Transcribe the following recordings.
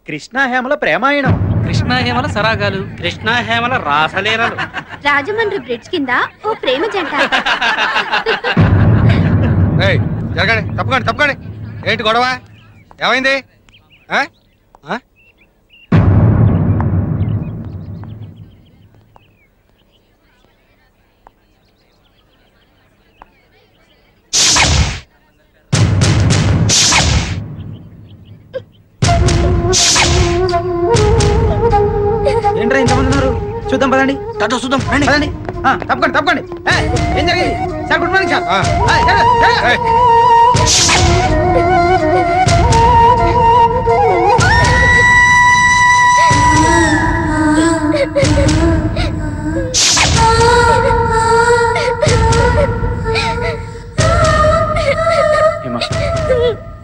కృష్ణాహేమల ప్రేమాయణం, కృష్ణాహేమల సరాగాలు, కృష్ణాహేమల రాసలీలలు, Rajahmundry bridge కింద ఓ ప్రేమ జంట. జరగండి, తప్పకండి తప్పకండి. ఏంటి గొడవ? ఏమైంది? ఏంట్రా ఇంతమంది ఉన్నారు? చూద్దాం పదండి. చూద్దాం పదండి. తప్పకండి తప్పకండి. ఏం జరిగింది సార్? Good morning sir.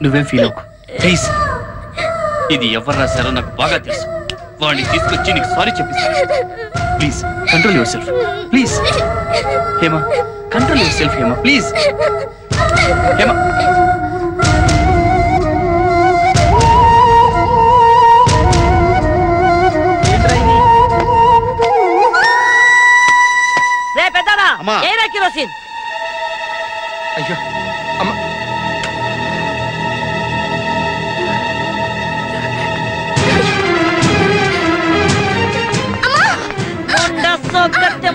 నువ్వేం ఫీల్ అవ్వకు ప్లీజ్. ఇది ఎవరు రాశారో నాకు బాగా తెలుసు. వాడిని తీసుకొచ్చి నీకు సారీ చెప్పిస్తాను. Please control yourself please. Hema control yourself Hema please. Hema రే పెద్దనా ఏరా కిరోసిన్. అయ్యో అమ్మ,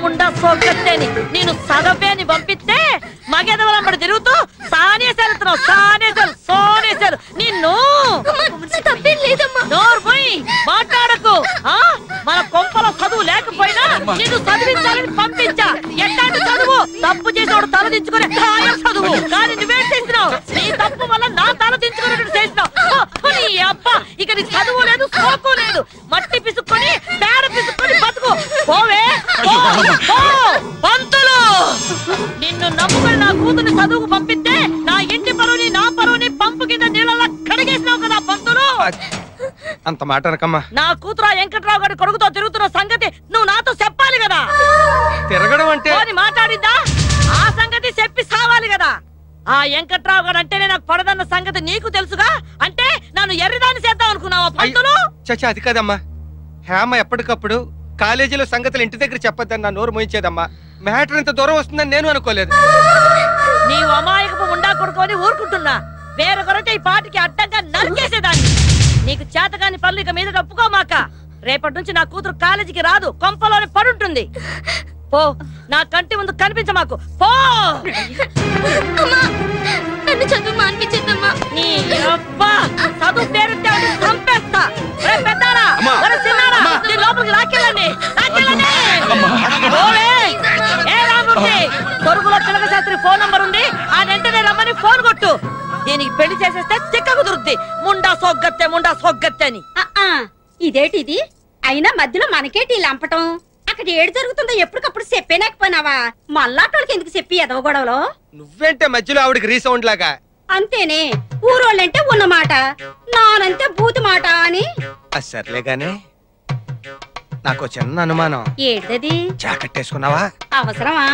ముండా సోగత్తే అని నేను సగపే అని పంపిస్తే మగెదవలంబడి తిరుగుతూ సానేసేలుతున్నావు. సోనేసేలు నిన్ను. నోరు పోయి మాట్లాడకు. మన కొంపలో చదువు లేకపోయినా నిన్ను చదివించాలని పంపించా. ఎట్లాంటి చదువు? తప్పు చేసేవాడు తల దించుకునే చదువు. కానీ నువ్వేం చేసినావు? నీ తప్పు వల్ల నా తల దించుకునేట్టు చేసినావు. నీ అబ్బ ఇక నీ చదువు లేదు, సోకు లేదు. మట్టి పిసుక్కొని పేడ పిసుక్కొని బతుకు. పోవే పంతులు. నిన్ను నమ్ముకుని నా కూతురు చదువుకు పంపిస్తే నా ఇంటి పరువుని నా పరువుని పంపు కింద నీళ్ళలా కడిగేసినావు కదా పంతులు. అంత మాట అనకమ్మా. నా కూతురు వెంకట్రావు గారి కొడుకుతో తిరుగుతున్న సంగతి నువ్వు నాతో చెప్పాలి కదా. తిరగడం అంటే మాట్లాడిద్దా? ఆ సంగతి చెప్పి సావాలి కదా. ఆ వెంకట్రావు గారు అంటేనే నాకు పడదన్న సంగతి నీకు తెలుసుగా. అంటే నన్ను ఎర్రిదాన్ని చేద్దాం అనుకున్నావా పంతులు? చచ్చా అది కాదమ్మా. హేమ ఎప్పటికప్పుడు కాలేజీలో సంగతులు ఇంటి దగ్గర చెప్పొద్దని నా నోరు మోయించేదమ్మా. మ్యాటర్ ఇంత దూరం వస్తుందని నేను అనుకోలేదు. నీవు అమాయకపు ముండా కొడుకొని ఊరుకుంటున్నా. వేరొకరైతే ఈ పాటికి అడ్డంగా నరికేసేదాన్ని. నీకు చేతకాని పనులు ఇక మీద ఒప్పుకోమాక. రేపటి నుంచి నా కూతురు కాలేజీకి రాదు, కొంపలోనే పడుంటుంది. పో, నా కంటి ముందు కనిపించమాకు. పో. నన్ను చదువు మానిపించేద్దమ్మా. నీ అబ్బా చదువు పేరుంటే చంపేస్తా. పెద్దారా లోపలికి లాక్కెళ్ళండి. ఏ రామూర్తి, పొరుగులో పిల్లక శాస్త్రి ఫోన్ నంబర్ ఉంది. ఆ వెంటనే రమ్మని ఫోన్ కొట్టు. దీనికి పెళ్లి చేసేస్తే చిక్క కుదురుద్ది. ముండా సోగ్గత్తె అని. ఇదేటి ఇది? అయినా మధ్యలో మనకేటి లంపటం? అక్కడ ఏడు జరుగుతుందో ఎప్పటికప్పుడు చెప్పేనాకపోయినావా? మళ్ళాటోళ్ళకి ఎందుకు చెప్పి ఎదవ గొడవలో? నువ్వేంటే మధ్యలో ఆవిడకి రీసౌండ్ లాగా? అంతేనే, ఊరోళ్ళంటే ఉన్నమాట, నానంతే బూతు మాట అని. సర్లేగానే, నాకు చిన్న అనుమానం. ఏడది? జాకెట్టేసుకున్నావా? అవసరమా?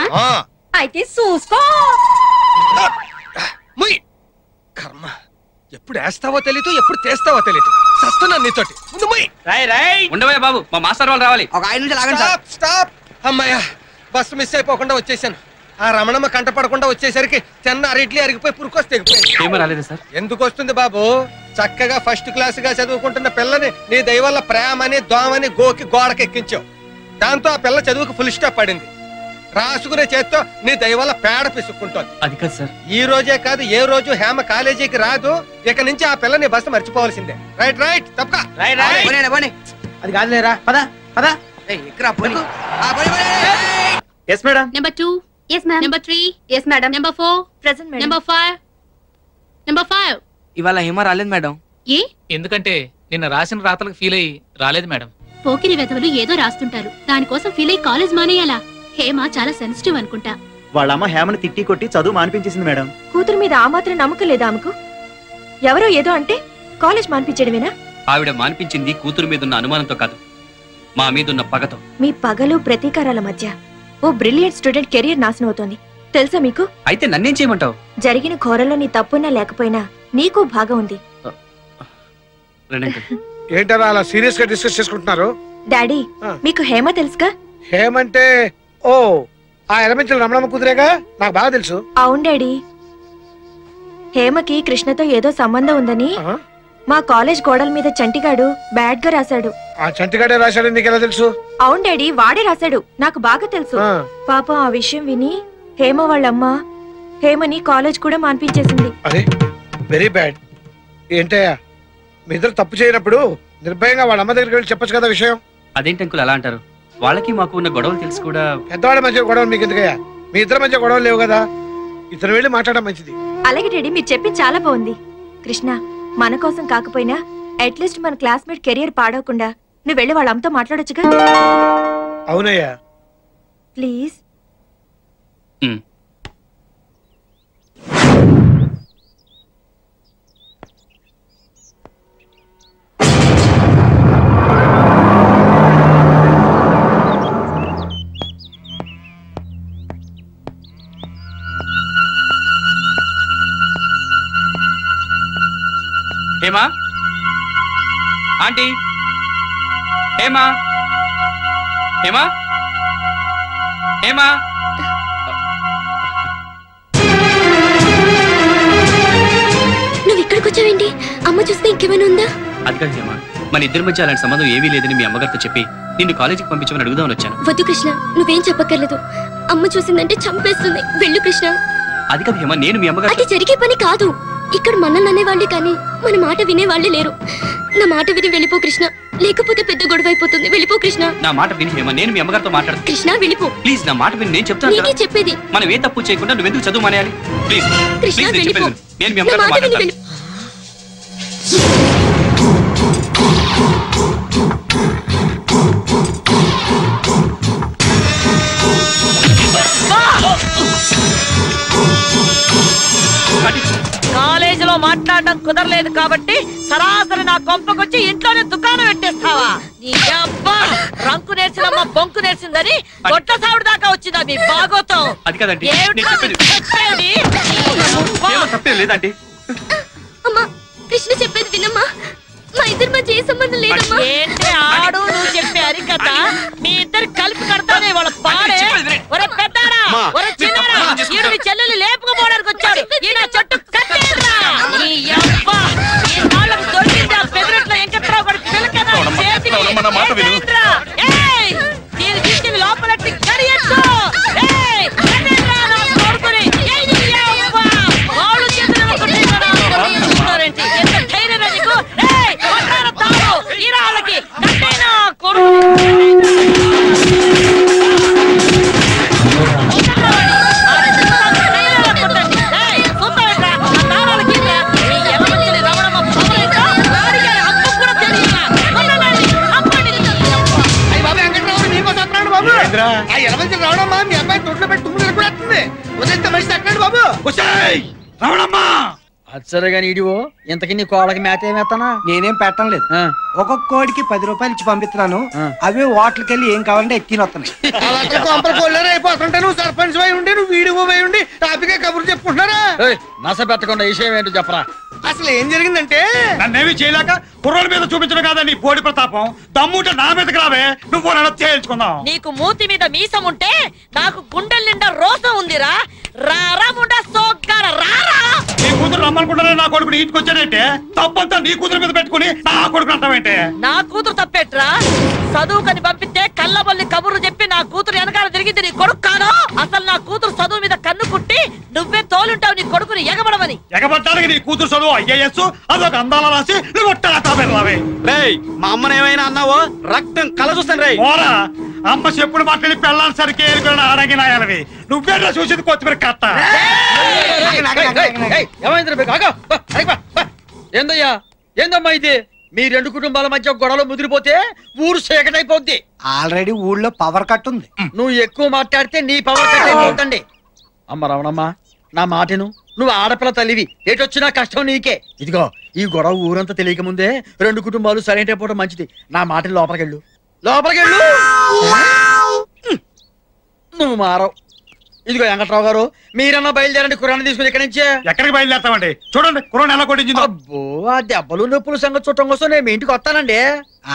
అయితే చూసుకో. కర్మ, ఎప్పుడు వేస్తావో తెలీదు, ఎప్పుడు తెస్తావో తెలీదు. సస్తున్నాను నీతోటి. ముందు ఉండవే బాబు, మా మాస్టర్ వాళ్ళు రావాలి. ఒక 5 నిమిషాలు ఆగండి సార్. స్టాప్. అమ్మాయ్యా, బస్సు మిస్ అయిపోకుండా వచ్చేసాను. ఆ రమణమ్మ కంట పడకుండా వచ్చేసరికి చిన్న అరిట్లీ అరిగిపోయి పురుకొస్తే రాలేదు సార్. ఎందుకు వస్తుంది బాబు? చక్కగా ఫస్ట్ క్లాస్ గా చదువుకుంటున్న పిల్లని నీ దయవల్ల ప్రేమని దోమని గోకి గోడకెక్కించావు. దాంతో ఆ పిల్ల చదువుకు ఫుల్ స్టాప్ పడింది. రాసుకునే చేత్తో నీ దయవల్ల పేడ పిసుక్కుంటోంది. అది కాదు సార్. ఈ రోజే కాదు, ఏ రోజు హేమ కాలేజీకి రాదు. ఇక నుంచి ఆ పిల్లని బస్సు మర్చిపోవాల్సిందే. రైట్ తప్పక. అది కాదులేరా, పద పద. Yes madam. Number 2. Yes ma'am. Number 3. Yes madam. Number 4. Present madam. Number 5. Number 5. ఇవాళ హేమ రాలేదు మేడం. ఏ? ఎందుకంటే నిన్న రాసిన రాతలకు ఫీల్ అయ్యి రాలేదు మేడం. పోకిరి వెధవలు ఏదో రాస్తుంటారు, దానికోసం ఫీల్ అయ్యి కాలేజ్ మానేయాలా? హేమ చాలా సెన్సిటివ్ అనుకుంటా. వాళ్ళమ్మ హేమను తిట్టి కొట్టి చదువు మానిపించేసింది మేడం. కూతురు మీద ఆ మాత్రం నమ్మకం లేదా ఆమెకు? ఎవరో ఏదో అంటే కాలేజ్ మానిపించడమేనా? ఆవిడ మానిపించింది కూతురు మీదున్న అనుమానంతో కాదు, మా మీదున్న పగతో. మీ పగలు ప్రతీకారాల మధ్య ఓ బ్రిలియంట్ స్టూడెంట్ కెరీర్ నాశనం అవుతోంది, తెలుసా మీకు? అయితే నన్నేం చేయమంటావు? జరిగిన ఘోరంలో నీ తప్పున్నా లేకపోయినా నీకు భాగం ఉంది. ఏంటన్నా అలా సీరియస్ గా డిస్కస్ చేసుకుంటున్నారు? డాడీ మీకు హేమ తెలుసుగా? హేమంటే ఓ ఆ ఎలమెంట్ల రమణమ్మ కుదిరేగా, నాకు బాగా తెలుసు. అవును డాడీ, హేమకి కృష్ణతో ఏదో సంబంధం ఉందని మా కాలేజ్ గోడల మీద చంటిగాడు బ్యాడ్ గా రాశాడు. ఆ చంటిగాడే రాశాడు, నీకెలా తెలుసు? అవును డాడీ, వాడే రాశాడు, నాకు బాగా తెలుసు. పాపం ఆ విషయం విని హేమ వాళ్ళమ్మ హేమని కాలేజ్ కూడా మాన్పించేసింది. అరే వెరీ బ్యాడ్. ఏంటయ్యా మీ ఇద్దరు తప్పు చేయనప్పుడు నిర్భయంగా వాళ్ళ అమ్మ దగ్గరికి వెళ్ళి చెప్పొచ్చు కదా విషయం. అదేంటి అంకుల్ అలా అంటారు? వాళ్ళకి మాకు ఉన్న గొడవలు తెలుసు కూడా. పెద్దవాళ్ళ మధ్య గొడవలు మీకు ఎందుకయ్యా? మీ ఇద్దరి మధ్య గొడవలు లేవు కదా, ఇద్దరు వెళ్ళి మాట్లాడడం మంచిది. అలాగే డాడీ, మీరు చెప్పింది చాలా బాగుంది. కృష్ణ, మన కోసం కాకపోయినా అట్లీస్ట్ మన క్లాస్మేట్ కెరియర్ పాడవకుండా నువ్వు వెళ్ళి వాళ్ళ అమ్మతో మాట్లాడొచ్చుగా. అవునయ్యా ప్లీజ్. హేమా ఆంటీ, హేమా హేమా హేమా. నువ్వు ఇక్కడికి వచ్చావేంటి? అమ్మ చూస్తే ఇంకేమైనా ఉందా? అది కాదు హేమా, మన ఇద్దరి మధ్య అలాంటి సంబంధం ఏమీ లేదని మీ అమ్మగారితో చెప్పి నిన్ను కాలేజీకి పంపించమని అడుగుదామని వచ్చాను. వద్దు కృష్ణ, నువ్వేం చెప్పక్కర్లేదు. అమ్మ చూసిందంటే చంపేస్తుంది. వెళ్ళు కృష్ణ. అది కాదు హేమా, నేను మీ అమ్మగారు. అది జరిగే పని కాదు. ఇక్కడ మనల్ని అనేవాళ్లే కానీ మన మాట వినేవాళ్లే లేరు. నా మాట విని వెళ్ళిపో కృష్ణ, లేకపోతే పెద్ద గొడవ అయిపోతుంది. వెళ్ళిపో కృష్ణ. నా మాట విని హేమా, నేను మీ అమ్మగారితో మాట్లాడతాను. కృష్ణ వెళ్ళిపో ప్లీజ్, నా మాట విని. నేను చెప్తాను నీకే చెప్పేది. మనం ఏ తప్పు చేయకుండా నువ్వెందుకు చదువు మానేయాలి? ప్లీజ్ కృష్ణ వెళ్ళిపో. నేను మీ అమ్మగారితో మాట్లాడతాను. కాలేజీలో మాట్లాడడం కుదరలేదు కాబట్టి సరాసరి నా కొంపకొచ్చి ఇంట్లోనే దుకాణం పెట్టేస్తావా? నీ అబ్బా రంకు నేర్చినమ్మ బొంకు నేర్చిందని గొడ్ల సావుడు దాకా వచ్చిందా మీ బాగోతం? అది కదండి లేదండి. అమ్మా కృష్ణ చెప్పేది వినమ్మా. మా ఇద్దరి మధ్య ఏ సంబంధం లేదమ్మా. ఏంటి ఆడు నువ్వు చెప్పే అరికథ? మీ ఇద్దరు కలిపి కడతానే వాళ్ళ పాడే. ఒరే పెద్దాడా, ఒరే చిన్నాడా, ఈడు మీ చెల్లెలు లేపుకుపోవడానికి వచ్చాడు. ఈయన చెట్టు కట్టేదిరా. ఈ అబ్బా ఈ నాళ్ళకు దొరికింది ఆ పెదరట్లో వెంకట్రావు గారి పిల్లకదా చేతికి. ఏయ్ దీని తీసుకెళ్ళి లోపలట్టి కడియచ్చు. ఏయ్ కట్టేదిరా నా కొడుకుని. వాళ్ళు చేతులు ఒకటి చూస్తున్నారేంటి? ఎంత ధైర్యం నీకు? ఏయ్ కొట్టారా తాడు ఈ రాళ్ళకి కట్టేనా కొడుకు. రావడమ్మా మీ అమ్మాయి తొట్లో పెట్టి తుమ్ములు కూడా వదిలితే మనిషి తగ్గండి బాబు. రావడమ్మా అది సరేగా నీడివో ఇంతకీ నీ కోళ్ళకి మేత ఏమేస్తానా? నేనేం పెట్టడం లేదు. ఒక్కొక్క కోడికి 10 రూపాయలు ఇచ్చి పంపిస్తున్నాను. అవే హోటల్కి వెళ్ళి ఏం కావాలంటే ఎత్తిని వస్తున్నాయి. అయిపోతుంటే నువ్వు సర్పంచ్ అయి ఉండి నువ్వు వీడియో అయి ఉండి టాపిక్ కబుర్లు చెప్పుకుంటున్నారా? నస పెట్టకుండా విషయం ఏంటో చెప్పరా. అసలు ఏం జరిగిందంటే నన్నేమి చేయలేక కుర్రోల మీద చూపించడం కాదా నీ పోడి ప్రతాపం? దమ్ముంటే నా మీదకి రావే, నువ్వు చేయించుకుందాం. నీకు మూతి మీద మీసం ఉంటే నాకు గుండెల నిండా రోసం ఉందిరా. రారా ముండా సోగ్గార రారా. నీ కూతురు రమ్మనుకుంటానే నా కొడుకుని ఇంటికి వచ్చానంటే తప్పంతా నీ కూతురు మీద పెట్టుకుని నా కొడుకు అంటావేంటే? నా కూతురు తప్పేట్రా? చదువుకని పంపిస్తే కళ్ళబొల్లి కబుర్లు చెప్పి నా కూతురు వెనకాల తిరిగింది నీ కొడుకు కాను. అసలు నా కూతురు చదువు మీద కన్ను కుట్టి నువ్వే తోలుంటావు నీ కొడుకుని ఎగబడమని. ఎగబడ్డానికి నీ కూతురు చదువు ఐఏఎస్ అదొక అందాల రాసి నువ్వు రావే. మా అమ్మని ఏమైనా అన్నావో రక్తం కల చూస్తాను రే. పోరా అమ్మ చెప్పుడు మాట్లాడి పెళ్ళాలి సరికి అడగినాయాలవి నువ్వేలా చూసింది కొత్తిమీర కట్ట. ఏందయ్యా ఏందమ్మా ఇది? మీ రెండు కుటుంబాల మధ్య గొడవలు ముదిరిపోతే ఊరు సేకటైపోద్ది. ఆల్రెడీ ఊళ్ళో పవర్ కట్ ఉంది. నువ్వు ఎక్కువ మాట్లాడితే నీ పవర్ కట్ అయిపోతుంది. అమ్మ రమణమ్మ నా మాటను, నువ్వు ఆడపిల్ల తల్లివి, ఏటొచ్చినా కష్టం నీకే. ఇదిగో ఈ గొడవ ఊరంతా తెలియక ముందే రెండు కుటుంబాలు సరైన అయిపోవడం మంచిది. నా మాటని లోపలికెళ్ళు, లోపలికెళ్ళు. నువ్వు మారవు. ఇదిగో వెంకట్రావు గారు మీరన్నా బయలుదేరండి కుర్రాన్ని తీసుకుని ఇక్కడి నుంచి. ఎక్కడికి బయలుదేరతామండి? చూడండి కుర్రాన్ని ఎలా కొట్టించిందో. అబ్బో ఆ దెబ్బలు నొప్పులు సంగతి చూడటం కోసం నేను మీ ఇంటికి వస్తానండి.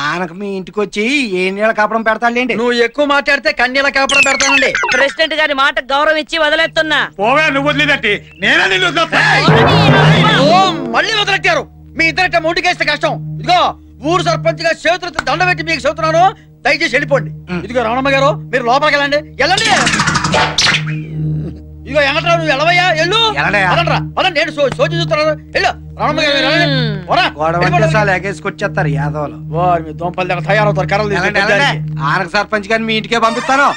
ఆనకు మీ ఇంటికి వచ్చి ఏ నీళ్ళ కాపడం పెడతాడులేండి. నువ్వు ఎక్కువ మాట్లాడితే కన్నీళ్ళ కాపడం పెడతానండి. ప్రెసిడెంట్ గారి మాట గౌరవం ఇచ్చి వదిలేస్తున్నా. పోవే నువ్వు వదిలేదట్టి నేనే నిన్ను వదిలేస్తా. మళ్ళీ వదిలెట్టారు. మీ ఇద్దరిట మొండికేస్తే కష్టం. ఇదిగో ఊరు సర్పంచ్ గా చేతులతో దండ పెట్టి మీకు చెబుతున్నాను, దయచేసి వెళ్ళిపోండి. ఇదిగో రమణమ్మ గారు మీరు లోపలికి వెళ్ళండి. వెళ్ళండి. ఇదిగో వెంకట్రావు నువ్వు వెళ్ళవయ్యా, వెళ్ళు. పదండి, నేను సోచి చూస్తున్నాను. వెళ్ళు రమణమ్మ గారు మీరు వెళ్ళండి. ఎగేసుకొచ్చేస్తారు యాదవులు. మీ దోంపల్లి దగ్గర తయారవుతారు కర్రలు. ఆనక సర్పంచ్ గారిని మీ ఇంటికే పంపిస్తాను.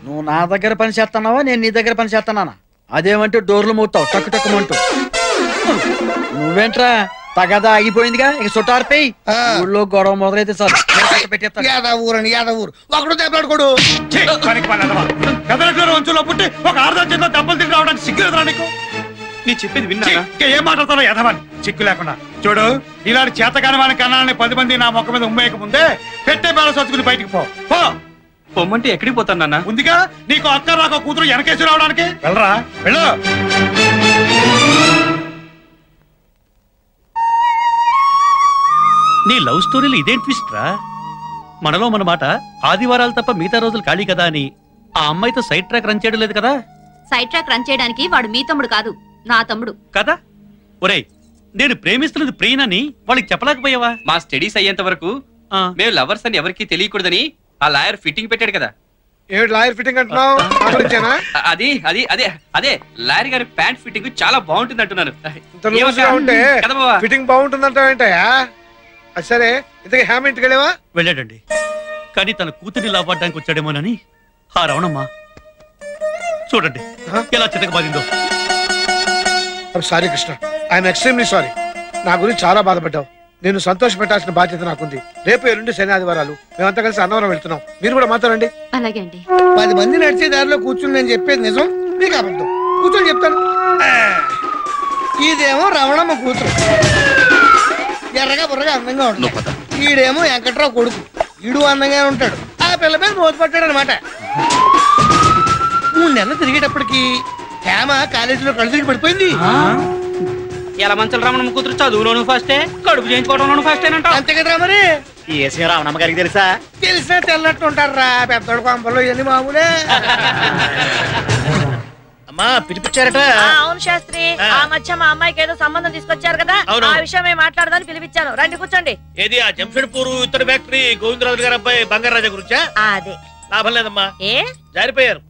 నువ్వు నా దగ్గర పని చేస్తున్నావా నేను నీ దగ్గర పని చేస్తున్నానా? అదేమంటే డోర్లు మూతావు టక్కు టక్కుమంటూ. నువ్వేంట్రా తగదా ఆగిపోయిందిగా, ఇక చుట్టారిపోయి ఊళ్ళో గొడవ మొదలైతే సార్ పెట్టేస్తాను. ఒకడు దెబ్బలాడుకోడు. వంచులో పుట్టి ఒక అర్ధం చేతిలో దెబ్బలు తిరిగి రావడానికి సిగ్గులేదురా నీకు? నీ చెప్పింది విన్నా ఏం మాట్లాడతానో యథవాన్ని సిగ్గు లేకుండా. చూడు ఇలాంటి చేతకాని వాని కన్నాలని 10 మంది నా మొక్క మీద ఉమ్మేయక ముందే పెట్టే బేళ సొచ్చుకుని బయటికి పో. పొమ్మంటే ఎక్కడికి పోతాను నాన్న? ఉందిగా నీకు అక్క రాక కూతురు వెనకేసి రావడానికి. వెళ్ళరా వెళ్ళు. నీ లవ్ స్టోరీలు ఇదేం ట్విస్ట్ రా? మనలో మన మాట ఆదివారాలు తప్ప మిగతా రోజులు ఖాళీ కదా అని ఆ అమ్మాయితో సైడ్ ట్రాక్ రన్ చేయడం లేదు కదా? సైడ్ ట్రాక్ రన్ చేయడానికి వాడు మీ తమ్ముడు కాదు, నా తమ్ముడు కదా? ఒరేయ్ నేను ప్రేమిస్తున్నది ప్రియనని వాళ్ళకి చెప్పలేకపోయావా? మా స్టడీస్ అయ్యేంత వరకు మేము లవర్స్ అని ఎవరికి తెలియకూడదని ఆ లాయర్ ఫిట్టింగ్ పెట్టాడు కదా. లాయర్ ఫిట్టింగ్ అంటున్నావు? అది అది అదే అదే లాయర్ గారి ప్యాంట్ ఫిట్టింగ్ చాలా బాగుంటుంది అంటున్నాను. ఫిట్టింగ్ బాగుంటుందంటావేంటయా? సరే ఇంతకీ హ్యామ్ ఇంటికి వెళ్ళావా? వెళ్ళాడండి, కానీ తన కూతురిని లాభపడడానికి వచ్చాడేమోనని ఆ రవణమ్మ చూడండి ఎలా చితకబాదిందో. Sorry Krishna, I'm extremely sorry. నా గురించి చాలా బాధపడ్డావు. నేను సంతోష పెట్టాల్సిన బాధ్యత నాకుంది. రేపు 2 శని ఆదివారాలు మేమంతా కలిసి అన్నవరం వెళ్తున్నాం. మీరు కూడా మాట్లాడండి. అలాగే అండి. 10 మంది నడిచే దారిలో కూర్చుని నేను చెప్పేది నిజం, మీకు అబద్ధం. కూర్చొని చెప్తాను. ఇదేమో రవణమ్మ కూతురు, ఎర్రగా బుర్రగా అందంగా ఉంటాడు. ఈడేమో వెంకట్రావు కొడుకు, ఈడు అందంగా ఉంటాడు. ఆ పిల్ల మీద మోత పట్టాడు అనమాట. 3 నెలలు తిరిగేటప్పటికి హేమ కాలేజీలో కళ్ళు తిరిగి పడిపోయింది. ఎలా మంచలు రమణమ్మ కూతురు చదువులోను ఫస్టే, కడుపు చేయించుకోవడంలోను ఫస్టేనంట. అంతే కదరా మరి. ఏసీ రావణమ్మ గారికి తెలుసా? తెలిసినా తెల్లట్టు ఉంటారా పెద్దోడు కొంపల్లో, ఇవన్నీ మామూలే. అమ్మా పిలిపించారట. అవును శాస్త్రి, ఆ మధ్య మా అమ్మాయికి ఏదో సంబంధం తీసుకొచ్చారు కదా, ఆ విషయం మేము మాట్లాడదాన్ని పిలిపించాను. రండి కూర్చోండి. ఏది ఆ జంషెడ్పూర్ ఇత్తడి ఫ్యాక్టరీ గోవిందరాజు గారి అబ్బాయి బంగారాజా గురించా? అదే. లాభం లేదమ్మా, ఏ జారిపోయారు.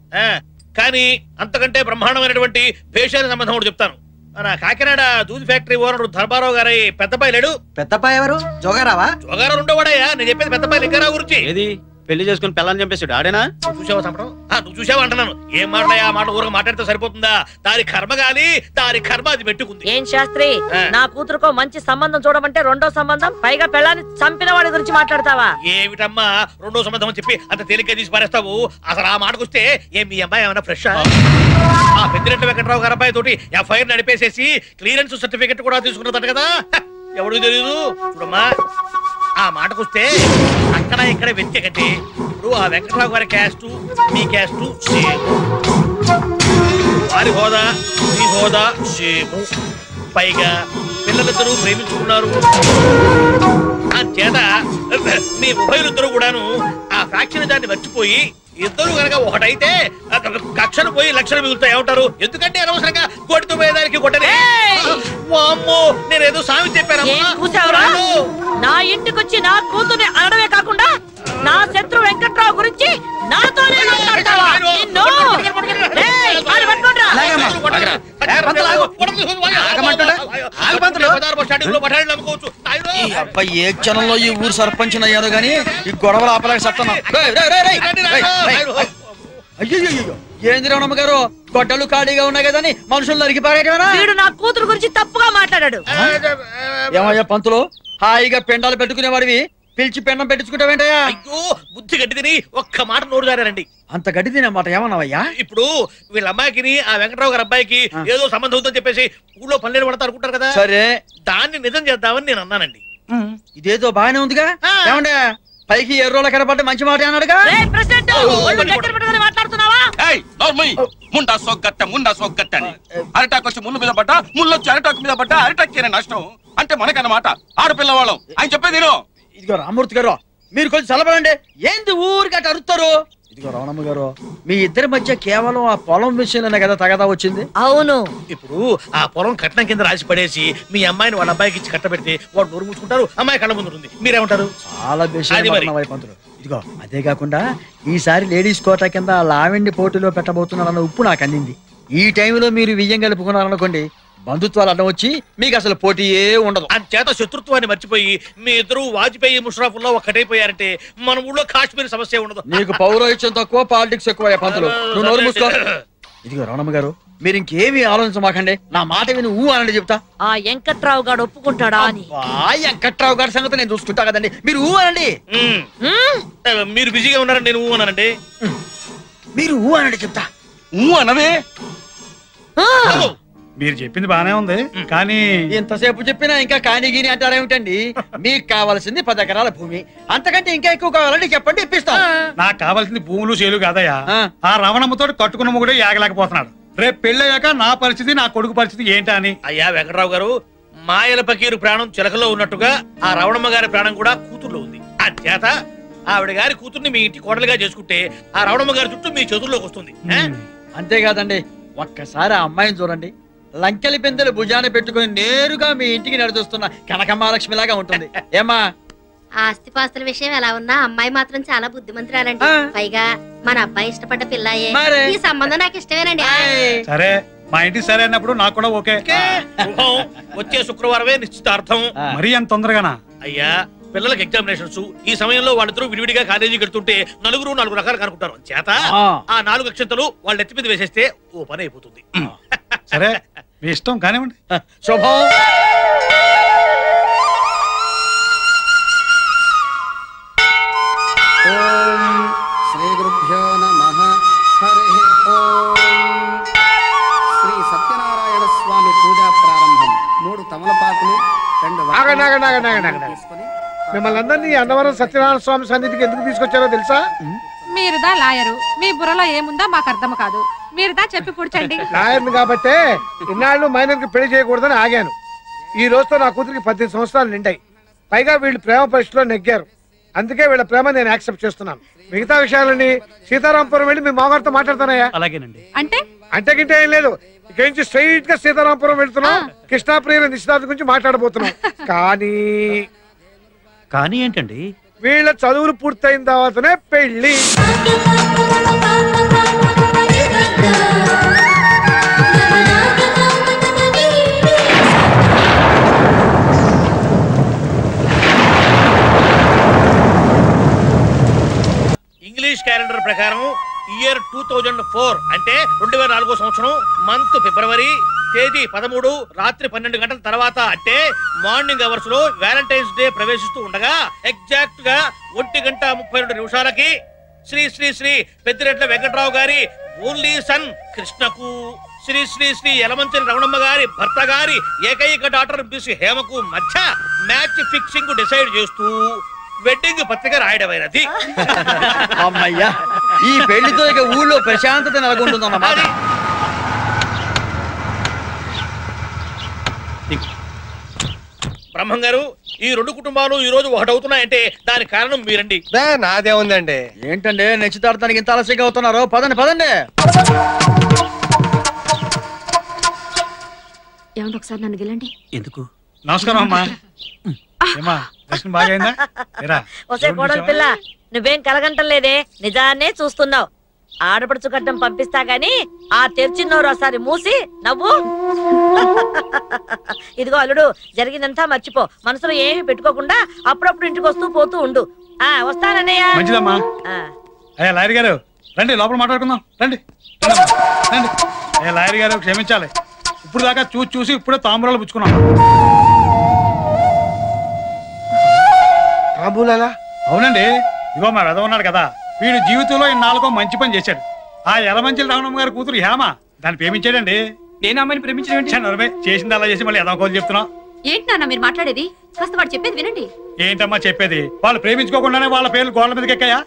కానీ అంతకంటే బ్రహ్మాండమైనటువంటి భేషాల సంబంధం కూడా చెప్తాను. మన కాకినాడ దూది ఫ్యాక్టరీ ఓనర్ ధర్మారావు గారి పెద్దపాయి లేడు? పెద్దపాయి ఎవరు? జోగారావా? జోగారావు ఉండవాడయ్యా, నేను చెప్పేది పెద్దపాయి లింగారావు గురించి. ఏది పెళ్లి చేసుకుని పిల్లల్ని చంపేసాడు ఆడేనా? చూసావా చంపడం? నువ్వు చూసావా అంటున్నాను. ఏం మాట్లాడా ఆ మాట ఊరగా మాట్లాడితే సరిపోతుందా? దాని కర్మ గాలి, దాని కర్మ అది పెట్టుకుంది. ఏం శాస్త్రి, నా కూతురుకో మంచి సంబంధం చూడమంటే రెండో సంబంధం, పైగా పిల్లాన్ని చంపిన వాడి గురించి మాట్లాడతావా? ఏమిటమ్మా రెండో సంబంధం అని చెప్పి అంత తేలిగ్గా తీసి పారేస్తావు? అసలు ఆ మాటకు వస్తే ఏం మీ అమ్మాయి ఏమైనా ఫ్రెష్? ఆ పెద్దిరెడ్డి వెంకట్రావు గారి అబ్బాయి తోటి ఎఫ్ఐఆర్ నడిపేసేసి క్లియరెన్స్ సర్టిఫికెట్ కూడా తీసుకున్నదట కదా. ఎవరికి తెలియదు. చూడమ్మా ఆ మాటకొస్తే అక్కడ ఇక్కడ వెతికంటే ఇప్పుడు ఆ వెంకట్రావు గారి క్యాస్టు మీ క్యాస్టు సేమ్, వారి హోదా మీ హోదా సేమ్, పైగా పిల్లలిద్దరూ ప్రేమించుకున్నారు. చేత మీ ఉభయులిద్దరూ కూడాను ఆ ఫ్యాక్షన్ దాన్ని మర్చిపోయి ఇద్దరు కనుక ఒకటైతే కక్షను పోయి లక్షలు మిగులుతాయి. ఏమంటారు? ఎందుకంటే అనవసరంగా కొడుతూ పోయేదానికి కొట్టనే. అమ్మో నేనేదో సామి చెప్పాను. నా ఇంటికొచ్చి నా కూతుర్ని అనడమే కాకుండా నా శత్రు వెంకట్రావు గురించి నాతోనే మాట్లాడతావా? ఏ క్షణంలో ఈ ఊరు సర్పంచ్ అయ్యాను గానీ ఈ గొడవలు ఆపలేక సత్తాను. అయ్యో ఏంది రమణమ్మ గారు, గొడ్డలు ఖాళీగా ఉన్నాయి కదా అని మనుషులు నరికి పారేయటమేనా? వీడు నా కూతురు గురించి తప్పుగా మాట్లాడాడు. ఏమయ్యా పంతులు, హాయిగా పెండాలు పెట్టుకునేవాడివి పిలిచి పెండం పెట్టించుకుంటావేంటయ్యా? అయ్యో బుద్ధి గడ్డి తిని ఒక్క మాట నోరు జారారండి. అంత గడ్డి తినే మాట ఏమన్నావయ్యా? ఇప్పుడు వీళ్ళ అమ్మాయికి ఆ వెంకట్రావు గారి అబ్బాయికి ఏదో సంబంధం ఉందని చెప్పేసి ఊళ్ళో పల్లెలు పడతా అనుకుంటారు కదా. సరే దాన్ని నిజం చేద్దామని నేను అన్నానండి. ఇదేదో బాగానే ఉందిగా. ఏమండే పైకి ఎర్రోళ్ళ కనపడ్డ మంచి మాట అన్నాడుగా. మాట్లాడుతున్నావా? ముండా సోగ్గట్ట అని అరిటాకు వచ్చి ముళ్ళు మీద పడ్డా ముళ్ళు వచ్చి అరిటాకు మీద పడ్డా అరిటాకు చేయని నష్టం అంటే మనకన్నమాట. ఆడపిల్లవాళ్ళం ఆయన చెప్పేది ఇదిగో రామూర్తి గారు మీరు కొంచెం చల్లబడండి. ఏంది ఊరికి అటు అరుస్తారు? ఇదిగో రమణమ్మ గారు మీ ఇద్దరి మధ్య కేవలం ఆ పొలం విషయంలోనే కదా తగదా వచ్చింది. అవును. ఇప్పుడు ఆ పొలం కట్నం కింద రాసి పడేసి మీ అమ్మాయిని వాళ్ళ అబ్బాయికి ఇచ్చి కట్టబెడితే వాడు నోరు మూసుకుంటారు, అమ్మాయి కళ్ళ ముందు ఉంటుంది. మీరేమంటారు? చాలా పంతులు. ఇదిగో అదే కాకుండా ఈసారి లేడీస్ కోటా కింద లావెండి పోటీలో పెట్టబోతున్నారన్న ఉప్పు నాకు అందింది. ఈ టైంలో మీరు వియ్యం కలుపుకున్నారనుకోండి, బంధుత్వాలు అడ్డం వచ్చి మీకు అసలు పోటీయే ఉండదు. అంచేత శత్రుత్వాన్ని మర్చిపోయి మీ ఇద్దరు వాజ్పేయి ముషరఫ్లో ఒక్కటైపోయారంటే మన ఊళ్ళో కాశ్మీర్ సమస్య ఉండదు. నీకు పౌరోహిత్యం తక్కువ, పాలిటిక్స్ ఎక్కువ పంతులు. నువ్వు నోరు మూసుకో. ఇదిగో రమణమ్మ గారు మీరు ఇంకేమీ ఆలోచించమాకండి, నా మాట విని ఊ అనండి చెప్తా. ఆ వెంకట్రావు గారు ఒప్పుకుంటాడా అని. వెంకట్రావు గారి సంగతి నేను చూసుకుంటా కదండి, మీరు ఊ అనండి. మీరు బిజీగా ఉన్నారని నేను ఊ అన్నానండి. మీరు ఊ అనండి చెప్తా. ఊ అనవే. మీరు చెప్పింది బానే ఉంది, కానీ ఎంతసేపు చెప్పినా ఇంకా కాని గీని అంటారేమిటండి? మీకు కావాల్సింది 10 ఎకరాల భూమి, అంతకంటే ఇంకా ఎక్కువ కావాలంటే చెప్పండి, ఇప్పిస్తాను. నాకు కావాల్సింది భూములు చేలు కాదయ్యా. ఆ రమణమ్మతో కట్టుకున్న మొగుడే యాగలేకపోతున్నాడు. రేపు పెళ్ళయ్యాక నా పరిస్థితి, నా కొడుకు పరిస్థితి ఏంటా అని. అయ్యా వెంకట్రావు గారు, మాయల పకీరు ప్రాణం చిలకలో ఉన్నట్టుగా ఆ రవణమ్మ గారి ప్రాణం కూడా కూతుర్లో ఉంది. అంచేత ఆవిడ గారి కూతుర్ని మీ ఇంటి కోడలుగా చేసుకుంటే ఆ రవణమ్మ గారి చుట్టూ మీ చేతుల్లోకి వస్తుంది. అంతేకాదండి, ఒక్కసారి ఆ అమ్మాయిని చూడండి. లంకెలి పెందెలు భుజాన పెట్టుకుని నేరుగా మీ ఇంటికి నడిచొస్తున్న కనకమహాలక్ష్మి లాగా ఉంటుంది. ఏమా ఆస్తిపాస్తుల విషయం ఎలా ఉన్నా అమ్మాయి మాత్రం చాలా బుద్ధిమంతురాలండి. పైగా మన అబ్బాయి ఇష్టపడ్డ పిల్లయే. ఈ సంబంధం నాకు ఇష్టమేనండి. సరే మా ఇంటికి సరే అన్నప్పుడు నాకు కూడా ఓకే. వచ్చే శుక్రవారమే నిశ్చితార్థం. మరీ అంత తొందరగానా? అయ్యా పిల్లలకి ఎగ్జామినేషన్స్, ఈ సమయంలో వాళ్ళిద్దరూ విడివిడిగా కాలేజీకి వెళ్తుంటే నలుగురు 4 రకాలు కనుక్కుంటారు. చేత ఆ 4 అక్షంతలు వాళ్ళ ఎత్తి మీద వేసేస్తే ఓ పని అయిపోతుంది. సరే మీ ఇష్టం కానివ్వండి. శుభం. శ్రీ గురుభ్యో నమః. హరి ఓం. శ్రీ సత్యనారాయణ స్వామి పూజా ప్రారంభం. 3 తమలపాకులు, 2 తీసుకొని మిమ్మల్ని అందరినీ అన్నవరం సత్యనారాయణ స్వామి సన్నిధికి ఎందుకు తీసుకొచ్చారో తెలుసా? మీరుదా లాయరు, మీ బుర్రలో ఏముందో మాకు అర్థం కాదు. మీరుదా చెప్పి కూర్చోండి. లాయర్ని కాబట్టే ఇన్నాళ్ళు మైనర్కి పెళ్లి చేయకూడదని ఆగాను. ఈ రోజుతో నా కూతురికి 18 సంవత్సరాలు నిండాయి. పైగా వీళ్ళు ప్రేమ పరీక్షలో నెగ్గారు. అందుకే వీళ్ళ ప్రేమ నేను యాక్సెప్ట్ చేస్తున్నాను. మిగతా విషయాలని సీతారాంపురం వెళ్ళి మీ మామగారితో మాట్లాడతానయ్యా. అలాగేనండి. అంటే గింటే ఏం లేదు, ఇక్కడి నుంచి స్ట్రైట్ గా సీతారాంపురం వెళ్తున్నాం. కృష్ణాప్రియ నిశ్చితార్థం గురించి మాట్లాడబోతున్నాం. కానీ ఏంటండి? వీళ్ళ చదువులు పూర్తయిన తర్వాతనే పెళ్లి. ఇంగ్లీష్ క్యాలెండర్ ప్రకారం ఇయర్ 2004 అంటే 2004 సంవత్సరం, మంత్ ఫిబ్రవరి, తేదీ 13, రాత్రి 12 గంటల తర్వాత అంటే మార్నింగ్ అవర్స్ లో వ్యాలంటైన్స్ డే ప్రవేశిస్తూ ఉండగా ఎగ్జాక్ట్ గా 1:32 శ్రీ శ్రీ శ్రీ పెద్దిరెడ్ల వెంకట్రావు గారి ఓన్లీ సన్ కృష్ణకు, శ్రీ శ్రీ శ్రీ యలమంచిలి రమణమ్మ గారి భర్త గారి ఏకైక డాక్టర్ బిసి హేమకు మధ్య మ్యాచ్ ఫిక్సింగ్ డిసైడ్ చేస్తూ వెడ్డింగ్ పత్రిక రాయడమైనది. అమ్మయ్యా, ఈ పెళ్లితో ఇక ఊళ్ళో ప్రశాంతత నెలకొంటుందన్నమాట. బ్రహ్మం గారు, ఈ 2 కుటుంబాలు ఈ రోజు ఒకటవుతున్నాయంటే దానికి కారణం మీరండి. నాదే ఉందండి. ఏంటండి నిశ్చితార్థానికి ఇంత ఆలస్యంగా అవుతున్నారు? పదండి పదండి. ఏమంటే ఒకసారి నన్ను గెలండి. ఎందుకు? నమస్కారం అమ్మా. ఒసే కోడలు పిల్ల, నువ్వేం కలగంటలేదే, నిజాన్నే చూస్తున్నావు. ఆడపడుచు గడ్డం పంపిస్తా గాని ఆ తెరిచిన్నోరు ఒకసారి మూసి నవ్వు. ఇదిగో అల్లుడు, జరిగిందంతా మర్చిపో, మనసులో ఏమి పెట్టుకోకుండా అప్పుడప్పుడు ఇంటికి వస్తూ పోతూ ఉండు. వస్తానన్నయ్య. మంచిదమ్మా. అయ్యా లాయర్ గారు రండి, లోపల మాట్లాడుకుందాం. రండి రండి. అయ్యా లాయర్ గారు క్షమించాలి, ఇప్పుడు దాకా చూసి ఇప్పుడే తాంబూలాలు పుచ్చుకున్నాం. అవునండి, ఇగో మా వెధ ఉన్నాడు కదా, వీడు జీవితంలో ఇన్నాళ్ళకో మంచి పని చేశాడు. ఆ యలమంచిలి రావణమ్మ గారి కూతురు హేమ దాన్ని ప్రేమించాడండి. నేను అమ్మాయిని ప్రేమించాడు. చేసింది అలా చేసి మళ్ళీ ఎదవకోలు చెప్తున్నావు. ఏంటి నాన్న మీరు మాట్లాడేది? కాస్త వాడు చెప్పేది వినండి. ఏంటమ్మా చెప్పేది? వాళ్ళు ప్రేమించుకోకుండానే వాళ్ళ పేర్లు గోడల మీదకి ఎక్కాయా?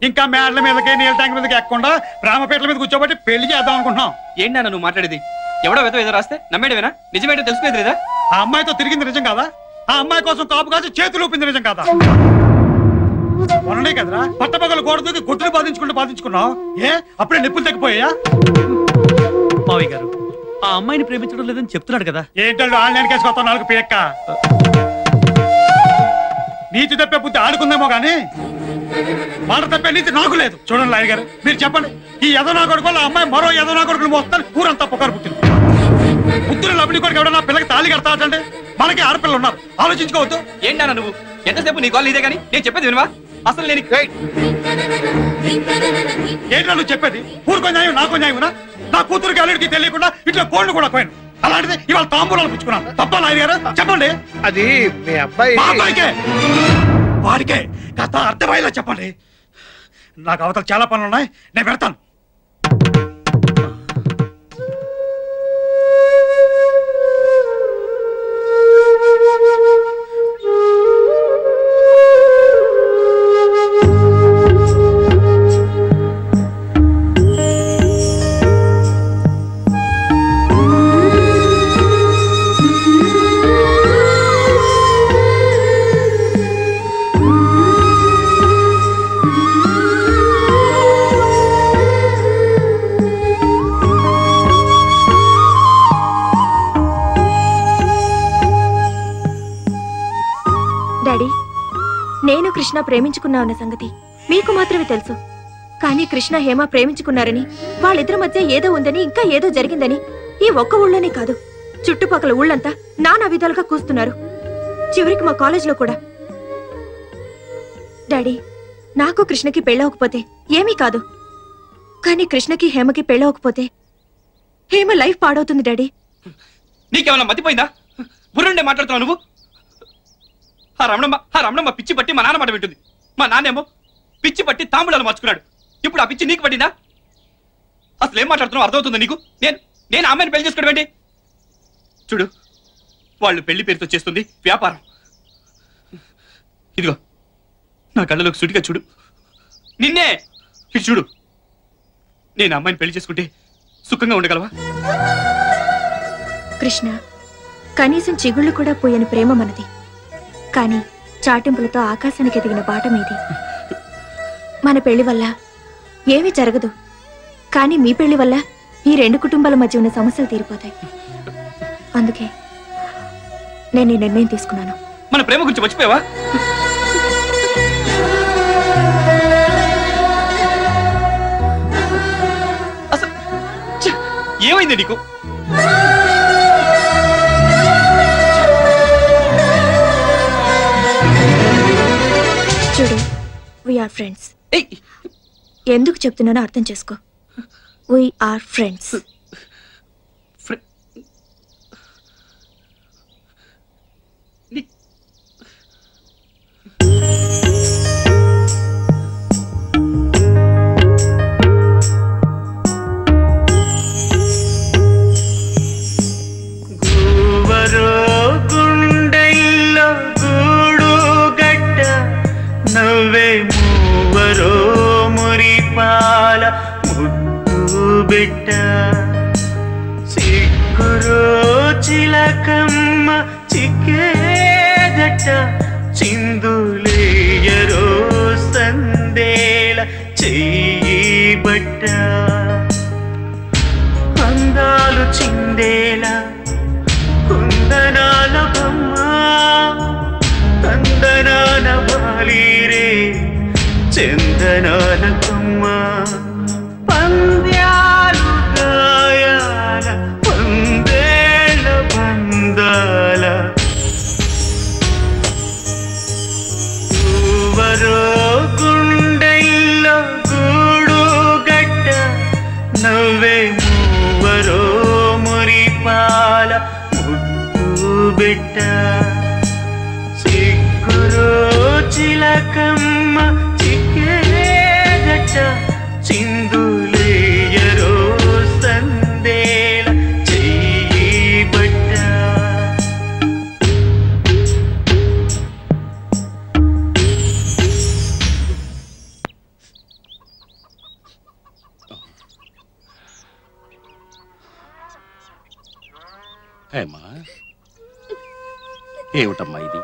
ఇంకా మేడల మీదకి నీళ్ళ ట్యాంక్ మీదకి ఎక్కకుండా ప్రేమపేటల మీద కూర్చోబట్టి పెళ్లి చేద్దాం అనుకుంటున్నాం. ఏంటి నాన్న నువ్వు మాట్లాడేది? ఎవడో ఏదో రాస్తే నమ్మేడవేనా? నిజమేంటో తెలుసుకునేది లేదా? ఆ అమ్మాయితో తిరిగింది నిజం కాదా? ఆ అమ్మాయి కోసం కాపు కాసి చేతులు ఊపింది నిజం కాదా? మొన్ననే కదరా పట్టపగలు గోడ దూకి గుడ్లు బాధించుకున్నావు. ఏ అప్పుడే నిప్పులు తగ్గిపోయా? మావయ్య గారు ఆ అమ్మాయిని ప్రేమించడం లేదని చెప్తున్నాడు కదా. ఏంటంటే ఆన్లైన్ కేసు కొత్త నాలుగు పేక్క నీతి తప్పే బుద్ధి ఆడుకుందేమో గానీ మాట తప్పే నీతి నాకు లేదు. చూడండి లాయర్ గారు, మీరు చెప్పండి, ఈ యదనా కొడుకు ఆ అమ్మాయి మరో యదనా కొడుకులు మోస్తాను ఊరంతా పుకారు పుట్టింది. బుద్ధులు లబ్డి కొడుకు ఎవడన్నా పిల్లకి తాళి కడతాడంటే మనకి ఆడపిల్లలు ఉన్నారు, ఆలోచించుకోవద్దు. ఏంటన్నా నువ్వు ఎంతసేపు నీ కాల్ ఇదే కానీ నేను చెప్పేది వినవా? అసలు నేను ఏంటన్నా నువ్వు చెప్పేది? ఊరుకో న్యాయం నాకో న్యాయమునా? నా కూతురికి అల్లుడికి తెలియకుండా ఇట్లా కోళ్ళు కూడా పోయాను. అలాంటిది ఇవాళ తాంబూలాలు పుచ్చుకున్నాను. తప్ప లాయర్ గారు చెప్పండి. అది మీ అబ్బాయి వాడికే కథ అర్థమయ్యేలా చెప్పండి. నాకు అవతల చాలా పనులు ఉన్నాయి, నేను పెడతాను. నేను కృష్ణ ప్రేమించుకున్నా అన్న సంగతి మీకు మాత్రమే తెలుసు. కానీ కృష్ణ హేమ ప్రేమించుకున్నారని, వాళ్ళిద్దరి మధ్య ఏదో ఉందని, ఇంకా ఏదో జరిగిందని ఈ ఒక్క ఊళ్ళోనే కాదు చుట్టుపక్కల ఊళ్ళంతా నానా విధాలుగా కూస్తున్నారు. చివరికి మా కాలేజీలో కూడా. డాడీ, నాకు కృష్ణకి పెళ్ళవకపోతే ఏమీ కాదు, కానీ కృష్ణకి హేమకి పెళ్ళవకపోతే హేమ లైఫ్ పాడవుతుంది. డాడీ, నీకేమన్నా మతిపోయిందా? బుర్రుండే మాట్లాడుతున్నావు నువ్వు. ఆ రమణమ్మ పిచ్చి పట్టి మా నాన్న మాట వింటుంది. మా నాన్నేమో పిచ్చి పట్టి తాంబూలాలు మార్చుకున్నాడు. ఇప్పుడు ఆ పిచ్చి నీకు పట్టిందా? అసలు ఏం మాట్లాడుతున్నావు అర్థమవుతుందా నీకు? నేను అమ్మాయిని పెళ్లి చేసుకోవడం ఏంటి? చూడు, వాళ్ళు పెళ్లి పేరుతో చేస్తుంది వ్యాపారం. ఇదిగో నా కళ్ళలోకి సుటిగా చూడు, నిన్నే ఇటు చూడు. నేను అమ్మాయిని పెళ్లి చేసుకుంటే సుఖంగా ఉండగలవా? కృష్ణ, కనీసం చిగుళ్ళు కూడా పోయని ప్రేమ మనది. కానీ చాటింపులతో ఆకాశానికి ఎదిగిన బాట మీది. మన పెళ్లి వల్ల ఏమీ జరగదు, కానీ మీ పెళ్లి వల్ల ఈ రెండు కుటుంబాల మధ్య ఉన్న సమస్యలు తీరిపోతాయి. అందుకే నేను ఈ నిర్ణయం తీసుకున్నాను. మన ప్రేమ గురించి మర్చిపోయావా? అసలు ఏమైంది నీకు? చూడు, we are friends. ఎందుకు చెప్తున్నానో అర్థం చేసుకో. we are friends. బిడ్డ సిగ్గురో చిలకమ్మ చిక్కేదట, చిందులేయరో సందేల చెయ్యి బట్ట, అందాలు చిందేలా కుందనాల బొమ్మ, కందనాల బాలీరే చందనాల కొమ్మ, పంద్యాలు గాయాల పందేళ్ళ బందాల, ఊవరో గుండెల్లో గూడు గట్ట, నవ్వే మూవరో మురిపాల ముద్దు బిడ్డ, సిగ్గురో చిలకమ్మ చిక్కేదట, చిందులేయరో సందేల చెయ్యి బట్ట. ఏమిటమ్మా ఇది?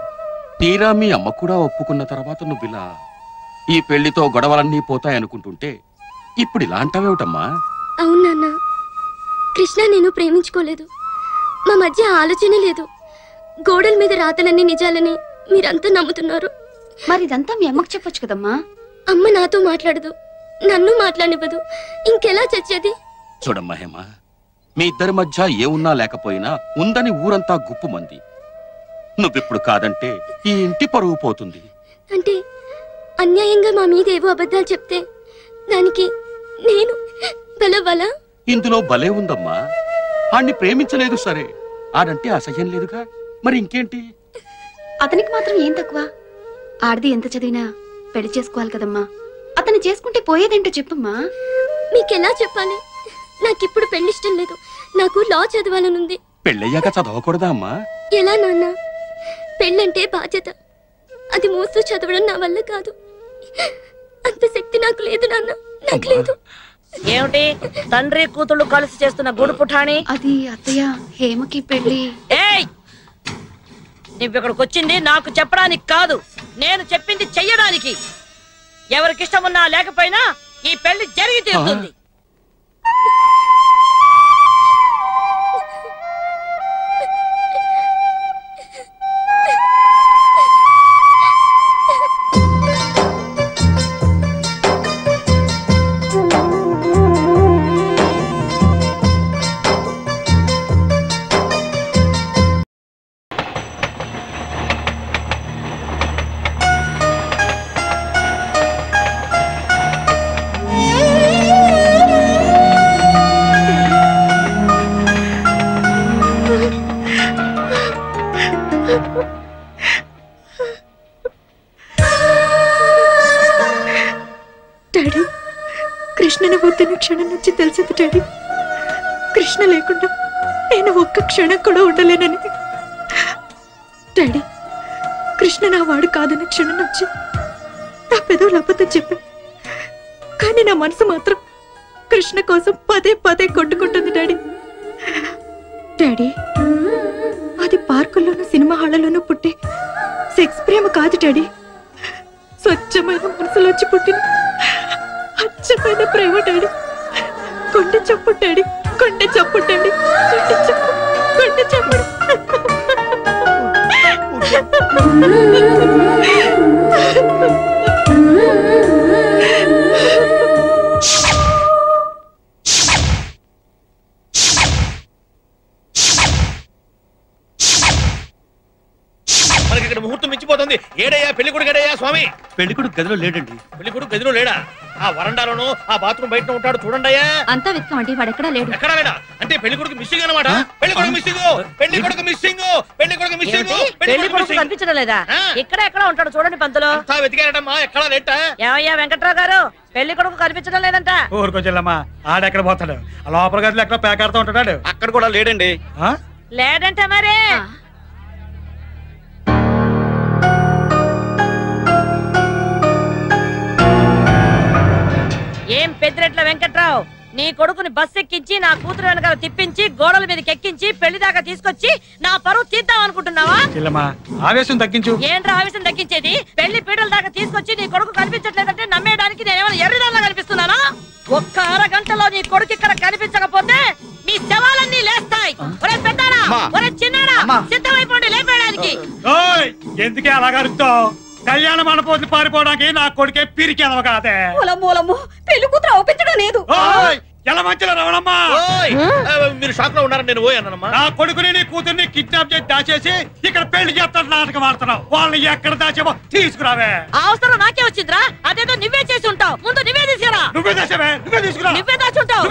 తీరా మీ అమ్మ కూడా ఒప్పుకున్న తర్వాత నువ్విలా ఈ పెళ్లితో గొడవలన్నీ పోతాయనుకుంటుంటే ఇప్పుడు ఇలా అంటావేమిటమ్మా? అవును నాన్న, కృష్ణ నేను ప్రేమించుకోలేదు. మా మధ్య ఆలోచనే లేదు. గోడల మీద రాతలన్నీ నిజాలని మీరంతా నమ్ముతున్నారు. మరి ఇదంతా మీ అమ్మకు చెప్పొచ్చు కదమ్మా. అమ్మ నాతో మాట్లాడదు, నన్ను మాట్లాడనివ్వదు. ఇంకెలా చచ్చేది? చూడమ్మా హేమ, మీ ఇద్దరి మధ్య ఏమున్నా లేకపోయినా ఉందని ఊరంతా గుప్పుమంది. నువ్విప్పుడు కాదంటే ఈ ఇంటి పరువు పోతుంది. అంటే అన్యాయంగా మా మీద ఏవో అబద్ధాలు చెప్తే దానికి నేను బలవలా? ఇందులో భలే ఉందమ్మా. ఆణ్ణి ప్రేమించలేదు సరే, ఆడంటే అసహ్యం లేదుగా, మరి ఇంకేంటి? అతనికి మాత్రం ఏం తక్కువ? ఆడది ఎంత చదివినా పెళ్లి చేసుకోవాలి కదమ్మా. అతను చేసుకుంటే పోయేదేంటో చెప్పమ్మా. మీకెలా చెప్పాలి? నాకిప్పుడు పెళ్లిష్టం లేదు. నాకు లా చదవాలనుంది. పెళ్ళయ్యాక చదవకూడదా అమ్మా? ఎలా నాన్న? పెళ్ళంటే బాధ్యత. అది మోస్తూ చదవడం నా వల్ల కాదు. అంత శక్తి నాకు లేదు నాన్న, నాకు లేదు. ఏమిటి తండ్రి కూతుళ్ళు కలిసి చేస్తున్న గుడు పుఠాని? అది అత్తయ్య, హేమకి పెళ్లి. ఏయ్, నువ్వు ఇక్కడికి వచ్చింది నాకు చెప్పడానికి కాదు, నేను చెప్పింది చెయ్యడానికి. ఎవరికిష్టం ఉన్నా లేకపోయినా ఈ పెళ్లి జరిగి తీరుతుంది. డాడీ, కృష్ణని వద్దన్న క్షణం నుంచి తెలిసింది డాడీ. కృష్ణ లేకుండా నేను ఒక్క క్షణం కూడా ఉండలేనని. డాడీ, కృష్ణ నా వాడు కాదన్న క్షణం నుంచి నా పెదవులు అబద్ధం చెప్పా. కానీ నా మనసు మాత్రం కృష్ణ కోసం పదే పదే కొట్టుకుంటుంది డాడీ. డాడీ, అది పార్కుల్లోనూ సినిమా హాళ్లలోనూ పుట్టే సెక్స్ ప్రేమ కాదు డాడీ. స్వచ్ఛమైన మనసులోంచి పుట్టిన అచ్చమైన ప్రేమ డాడీ. కొండ చప్పు డాడీ, కొండ చప్పు డాడీ, కొండ చప్పు, కొండ చప్పుడు. మనకి ఇక్కడ ముహూర్తం మించిపోతుంది. ఏడయ్యా పెళ్లికొడుకు? ఏడయ్యా స్వామి? పెళ్లికొడుకు గదిలో లేడండి. పెళ్లికొడుకు గదిలో లేడా? ఆ వరండాలోనూ ఆ బాత్రూమ్ బయట ఉంటాడు చూడండి అయ్యా. అంతా వెతకమండి, వాడు ఎక్కడా లేడు. ఎక్కడా లేడా? అంటే పెళ్లికొడుకు మిస్సింగ్ అన్నమాట. పెళ్లికొడుకు మిస్సింగ్, పెళ్లికొడుకు మిస్సింగ్, పెళ్లికొడుకు మిస్సింగ్. పెళ్లి కొడుకు కనిపించడం లేదా? ఇక్కడ ఎక్కడ ఉంటాడు చూడండి పంతులు. అంతా వెతికారటమ్మా, ఎక్కడా లేట. ఏమయ్యా వెంకట్రావు గారు, పెళ్లి కొడుకు కనిపించడం లేదంట. ఊరుకొచ్చెల్లమ్మా, ఆడెక్కడ పోతాడు? లోపల గదిలో ఎక్కడ పేకాడుతూ ఉంటాడు. అక్కడ కూడా లేడండి. లేదంటే మరి ఏం పెద్దిరెట్ల వెంకట్రావు, నీ కొడుకుని బస్ ఎక్కించి నా కూతురు వెనకాల తిప్పించి గోడల మీదకి ఎక్కించి పెళ్లి దాకా తీసుకొచ్చి నా పరువు తీద్దాం అనుకుంటున్నావా? ఆవేశం తగ్గించు. ఏంట్రా ఆవేశం తగ్గించేది? పెళ్లి పీటల దాకా తీసుకొచ్చి నీ కొడుకు కనిపించట్లేదంటే నమ్మేయడానికి నేనేమైనా ఎర్రిదాల్లా కనిపిస్తున్నానా? ఒక్క అరగంటలో నీ కొడుకు ఇక్కడ కనిపించకపోతే మీ శవాలన్నీ లేస్తాయి. ఒరే పెద్దాడా, ఒరే చిన్నాడా, సిద్ధమైపోండి లేపేయడానికి. ఎందుకే అలాగరుస్తావు? కళ్యాణ మండపోతులు పారిపోవడానికి నా కొడుకే పిరికేదవ కాదే. పెళ్లి కూతురు ఒప్పించడం లేదు. ఎలా మంచిలో రవణమ్మా, మీరు షాక్ లో ఉన్నారని నేను పోయానమ్మా. నా కొడుకుని నీ కూతుర్ని కిడ్నాప్ చేసి దాచేసి ఇక్కడ పెళ్లి చేస్తాడు నాటకం ఆడుతున్నావు. వాళ్ళని ఎక్కడ దాచేమో తీసుకురావే. అవసరం నాకే వచ్చిందిరా, అదేదో నువ్వే చేసి ఉంటావు. ముందు నువ్వే తీసుకురా. నువ్వే దాచావే, నువ్వే తీసుకురా. నువ్వే దాచుంటావు.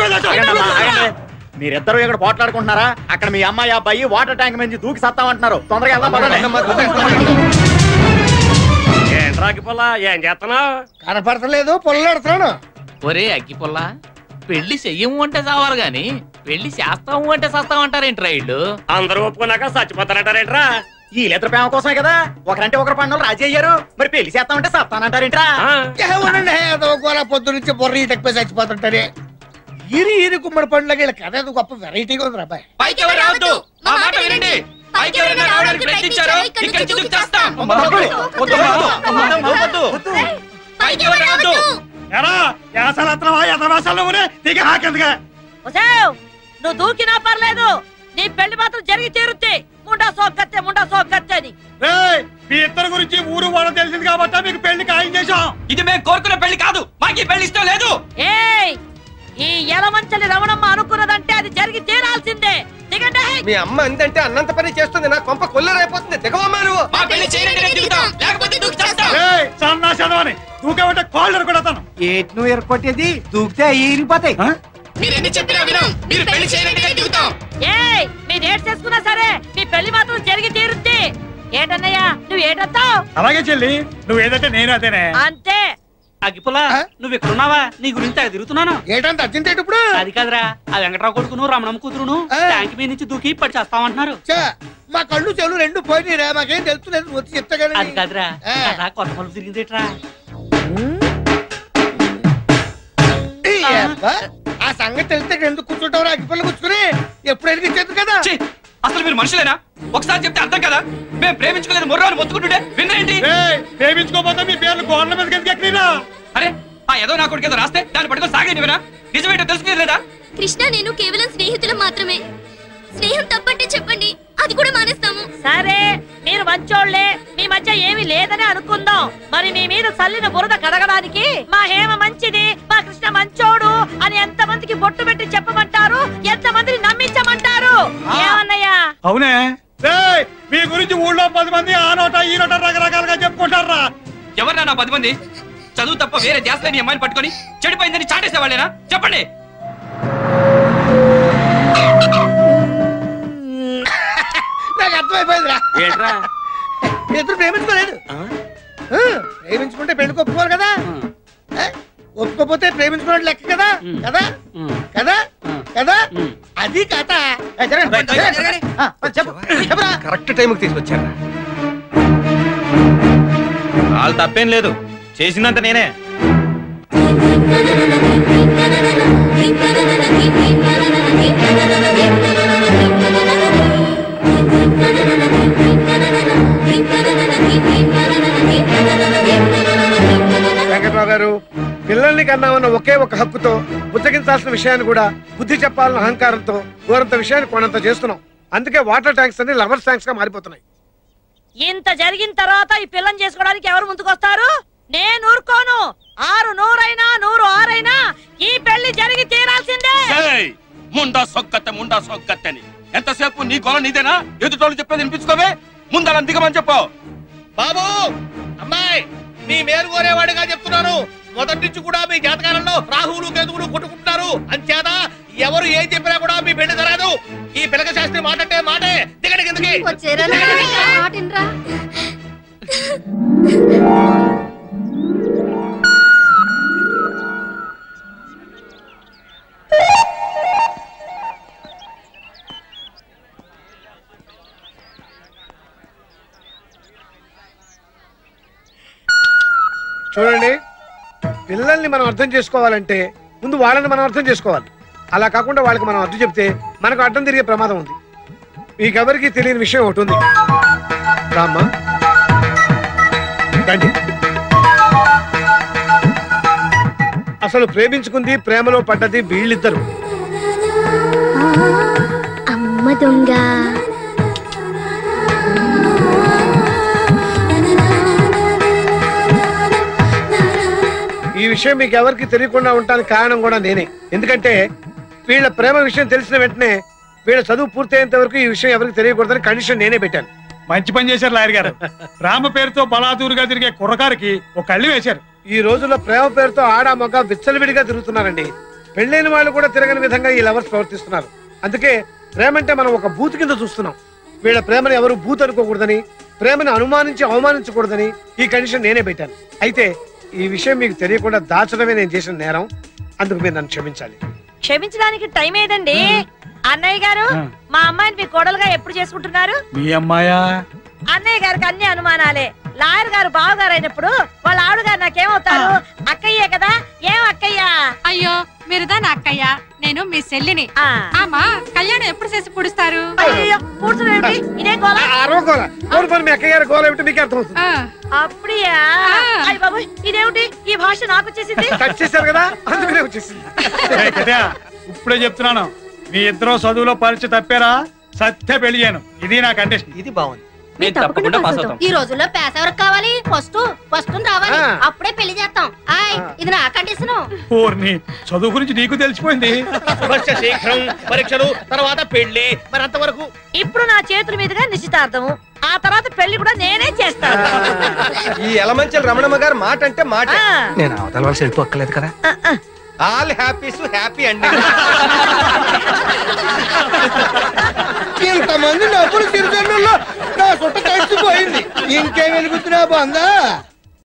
మీరిద్దరు ఇక్కడ పోట్లాడుకుంటున్నారా? అక్కడ మీ అమ్మాయి అబ్బాయి వాటర్ ట్యాంక్ నుంచి దూకి సత్తామంటున్నారు. తొందరగా ఏంట్రాకి ఏం చేస్తున్నావు? కనపడతలేదు, పొల్లెడుతున్నాను. ఒరే అగ్గిపుల్ల, పెళ్లి చెయ్యము అంటే చావాలి గాని పెళ్లి చేస్తాము అంటే సస్తామంటారేంట్రా ఇళ్ళు? అందరూ ఒప్పుకున్నాక చచ్చిపోతారంటారేంట్రా? ఈ లెటర్ ప్రేమ కోసమే కదా ఒకరంటే ఒకరు పండుగలు రాజీ అయ్యారు. మరి పెళ్లి చేస్తామంటే సత్తానంటారేంట్రా? పొద్దు నుంచి బొర్ర ఈటకపోయి చచ్చిపోతుంటారే. ఈరి కుమ్మడి పండుగ కథ గొప్ప వెరైటీగా ఉంది అబ్బాయి. పైకి ఎవరైనా రావడానికి ప్రయత్నించారో ఇక్కడి నుంచి దూకి చేస్తాం. పైకి ఎవరు రావద్దు. నువ్వు దూకినా పర్లేదు, నీ పెళ్లి మాత్రం జరిగి తీరుద్ది. ముండా సోకత్తే అని మీ ఇద్దరు గురించి ఊరు వాళ్ళ తెలిసింది కాబట్టి మీకు పెళ్లి ఖాయం చేశాం. ఇది మేము కోరుకున్న పెళ్లి కాదు, మాకు పెళ్లి ఇష్టం లేదు. ఏయ్, ఈ యలమంచలి రమణమ్మ అనుకున్నదంటే అది జరిగి తీరాల్సిందే. దిగండి. మీ అమ్మ అందంటే అన్నంత పని చేస్తుంది, నా కొంప కొల్లరైపోతుంది. దిగవమ్మా నువ్వు. మా పెళ్లి చేయనంటే దిగుతాం, లేకపోతే దూకి చేస్తాం. సన్నాసని దూకేమంటే కాళ్ళు కూడా తను ఏటి నువ్వు ఎరకొట్టేది, దూకితే ఇరిగిపోతాయి. మీరెన్ని చెప్పినా వినం, మీరు పెళ్లి చేయనంటే దిగుతాం. ఏయ్, మీరు ఏడ్ చేసుకున్నా సరే మీ పెళ్లి మాత్రం జరిగి తీరుద్ది. ఏటన్నయ్యా, నువ్వు ఏటొస్తావు? అలాగే చెల్లి, నువ్వు ఏదంటే నేను అదేనే. అంతే. అగ్గిపుల్లా, నువ్వు ఇక్కడున్నావా? నీ గురించి అక్కడ తిరుగుతున్నాను. ఏంటంటే అర్జెంట్ ఇప్పుడు? అది కాదురా, ఆ వెంకట్రావు కొడుకును రమణమ్మ కూతురును ట్యాంక్ మీద నుంచి దూకి పడి చేస్తామంటున్నారు. మా కళ్ళు చెవులు రెండు పోయినరా, మాకేం తెలుస్తుంది, వచ్చి చెప్తా కానీ. అది కాదురా, కొత్త మలుపు తిరిగిందేట్రా. ఆ సంగతి తెలిస్తే ఎందుకు కూర్చుంటావు? అగ్గిపల్లి కూర్చుని ఎప్పుడు ఎదిగించేది కదా. అసలు మీరు మనుషులేనా? ఒకసారి చెప్తే అర్థం కదా. మేము ప్రేమించుకోలేదు మొర్రాలు మొత్తుకుంటుంటే విన్నాయండి. ప్రేమించుకోపోతే మీ పేర్లు గోడల మీద ఎక్కినా. అరే, ఆ ఏదో నా కొడుకు ఏదో రాస్తే దాన్ని పట్టుకొని సాగండి వినా. నిజమేంటో తెలుసుకునేదా? కృష్ణ నేను కేవలం స్నేహితులం మాత్రమే. స్నేహం తప్పంటే చెప్పండి, అది కూడా మానేస్తాము. సరే, మీరు మంచోళ్లే, మీ మధ్య ఏమీ లేదని అనుకుందాం. మరి మీ మీద చల్లిన బురద కడగడానికి మా హేమ మంచిది, మా కృష్ణ మంచోడు అని ఎంతమందికి బొట్టు పెట్టి చెప్పమంటారు? ఎంతమందిని నమ్మించమంటారు? ఏమన్నయ్యా? అవునే, మీ గురించి ఊళ్ళో 10 మంది ఆ నోట ఈ నోట రకరకాలుగా చెప్పుకుంటారా. ఎవరన్నా నా 10 మంది? చదువు తప్ప వేరే ధ్యాస లేని అమ్మాయిని పట్టుకొని చెడిపోయిందని చాటేసేవాళ్ళేనా? చెప్పండి. నాకు అర్థమైపోయిందిరా. ఏంట్రా? ఇద్దరు ప్రేమించుకోలేదు. ప్రేమించుకుంటే పెళ్లి ఒప్పుకోవాలి కదా. ఒప్పుకోపోతే ప్రేమించుకున్నట్టు లెక్క కదా. కదా కదా కదా, అది కథ. కరెక్ట్ టైంకి తీసుకొచ్చారా? వాళ్ళు తప్పేం లేదు, చేసిందంత నేనే. వెంకట్రావు గారు, పిల్లల్ని కన్నామన్న ఒకే ఒక హక్కుతో బుజ్జగించాల్సిన విషయాన్ని కూడా బుద్ధి చెప్పాలన్న అహంకారంతో దూరంత విషయాన్ని కొనంత చేస్తున్నాం. అందుకే వాటర్ ట్యాంక్స్ అన్ని లవర్స్ ట్యాంక్స్ గా మారిపోతున్నాయి. ఇంత జరిగిన తర్వాత ఈ పిల్లని చేసుకోవడానికి ఎవరు ముందుకొస్తారు? నేను ఊరుకోను. 6 100 100 6 ఈ పెళ్లి జరిగి తీరాల్సిందే. ముండా సొక్కత్తని ఎంతసేపు నీ గొల నీదేనా? ఎదుటోళ్ళు చెప్పేది వినిపించుకోవే. ముందలా దిగమని చెప్పు. బాబు, అమ్మాయి, మీ మేలు కోరేవాడిగా చెప్తున్నాను. మొదటి నుంచి కూడా మీ జాతకాలలో రాహువులు కేతువులు కొట్టుకుంటున్నారు. అంచేత ఎవరు ఏం చెప్పినా కూడా మీ పెళ్లి జరగదు. ఈ పిల్లక శాస్త్రి మాటంటే మాటే. దిగండి కిందకి. చూడండి, పిల్లల్ని మనం అర్థం చేసుకోవాలంటే ముందు వాళ్ళని మనం అర్థం చేసుకోవాలి. అలా కాకుండా వాళ్ళకి మనం అర్థం చెప్తే మనకు అడ్డం తిరిగే ప్రమాదం ఉంది. మీకెవరికి తెలియని విషయం ఒకటి ఉంది. రామ్మా, రండి. అసలు ప్రేమించుకుంది, ప్రేమలో పడ్డది వీళ్ళిద్దరు. అమ్మ దొంగ. ఈ విషయం మీకు ఎవరికి తెలియకుండా ఉండడానికి కారణం కూడా నేనే. ఎందుకంటే వీళ్ళ ప్రేమ విషయం తెలిసిన వెంటనే వీళ్ళ చదువు పూర్తయ్యేంత వరకు ఈ విషయం ఎవరికి తెలియకూడదని కండిషన్ నేనే పెట్టాను. మంచి పని చేశారు లాయర్ గారు. రామ పేరుతో బలాదూరుగా తిరిగే కుర్రకారికి ఒక కళ్ళి వేశారు. ఈ రోజుల్లో ప్రేమ పేరుతో ఆడ మగ విచ్చలవిడిగా తిరుగుతున్నారండి. పెళ్ళైన వాళ్ళు కూడా తిరగని విధంగా ఈ లవర్స్ ప్రవర్తిస్తున్నారు. అందుకే ప్రేమ అంటే మనం ఒక బూత్ కింద చూస్తున్నాం. వీళ్ళ ప్రేమను ఎవరు బూత్ అనుకోకూడదని, ప్రేమను అనుమానించి అవమానించకూడదని ఈ కండిషన్ నేనే పెట్టాను. అయితే ఈ విషయం మీకు తెలియకుండా దాచడమే నేను చేసిన నేరం. అందుకు మీరు నన్ను క్షమించాలి. క్షమించడానికి టైం ఏదండి? అన్నయ్య గారు, మా అమ్మాయిని మీ కోడలుగా ఎప్పుడు చేసుకుంటున్నారు? మీ అమ్మాయా? అన్నయ్య గారికి అన్ని అనుమానాలే. లాయర్ గారు బావగారు అయినప్పుడు వాళ్ళ ఆవిడ గారు నాకేమవుతారు? అక్కయ్యే కదా. ఏం అక్కయ్యా? అయ్యో, మీరు దాని అక్కయ్య, నేను మీ చెల్లిని ఆమా కళ్యాణం ఎప్పుడు చేసి పుడుస్తారు? మీ అక్కయ్య గారి గోల ఏమిటి మీకు అర్థం అవుతుంది. అప్పుడియా అయ్య బాబు ఇదేమిటి ఈ భాష నాకు వచ్చేసింది? టచ్ చేశారు కదా అందుకనే వచ్చేసింది. ఇప్పుడే చెప్తున్నాను, మీ ఇద్దరు చదువులో పరీక్ష తప్పారా సత్య పెళ్లి చేయను. ఇది నా కండిషన్. ఇది బాగుంది. తప్పకుండా పాస్ అవుతాం. ఈ రోజుల్లో పేస ఎవరికి కావాలి? ఫస్ట్ రావాలి, అప్పుడే పెళ్లి చేస్తాం. ఇది నా కండిషన్. పూర్ణి చదువు గురించి నీకు తెలిసిపోయింది. శీఘ్రం పరీక్షలు తర్వాత పెళ్లి. మరి అంతవరకు ఇప్పుడు నా చేతుల మీదుగా నిశ్చితార్థం, ఆ తర్వాత పెళ్లి కూడా నేనే చేస్తాను. ఈ ఎలమంచల రమణమ్మ గారు మాట అంటే మాట. నేను అవతల వాళ్ళు వెళ్ళిపోక్కలేదు కదా. ఆల్ హ్యాపీస్ హ్యాపీ అండి. ఇంతమంది డబ్బులు తిరుగుతున్నా నా సుట్ట కలిసిపోయింది. ఇంకేం వెలుగుతున్నా బాందా